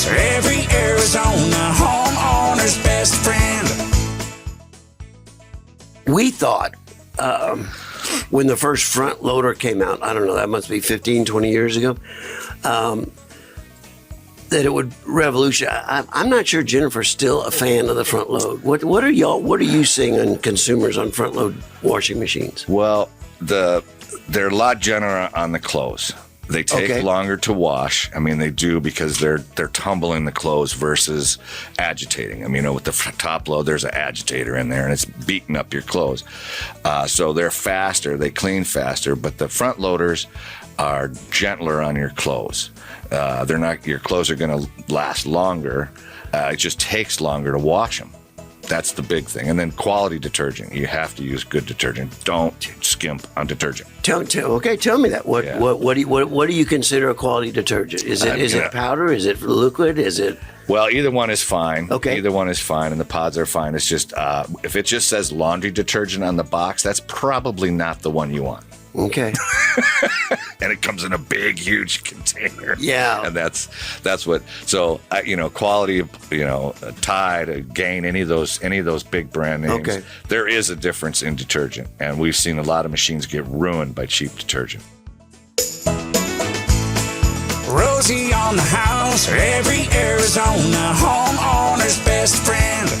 house, every Arizona homeowner's best friend. We thought when the first front loader came out, I don't know, that must be 15, 20 years ago, that it would revolutionize. I'm not sure Jennifer's still a fan of the front load. What are you seeing on consumers on front load washing machines? Well, they're a lot gentler on the clothes. They take longer to wash. I mean, they do because they're tumbling the clothes versus agitating. I mean, with the top load, there's an agitator in there, and it's beating up your clothes. So they're faster. They clean faster, but the front loaders are gentler on your clothes. They're not. Your clothes are going to last longer. It just takes longer to wash them. That's the big thing. And then quality detergent. You have to use good detergent. Don't skimp on detergent. Tell me that. What do you consider a quality detergent? Is it powder? Is it liquid? Is it? Well, either one is fine. Okay. Either one is fine, and the pods are fine. It's just if it just says laundry detergent on the box, that's probably not the one you want. Okay. And it comes in a big, huge container. Yeah. And that's what. So quality, Tide, Gain, any of those big brand names. Okay. There is a difference in detergent, and we've seen a lot of machines get ruined by cheap detergent. Rosie on the house, every Arizona homeowner's best friend.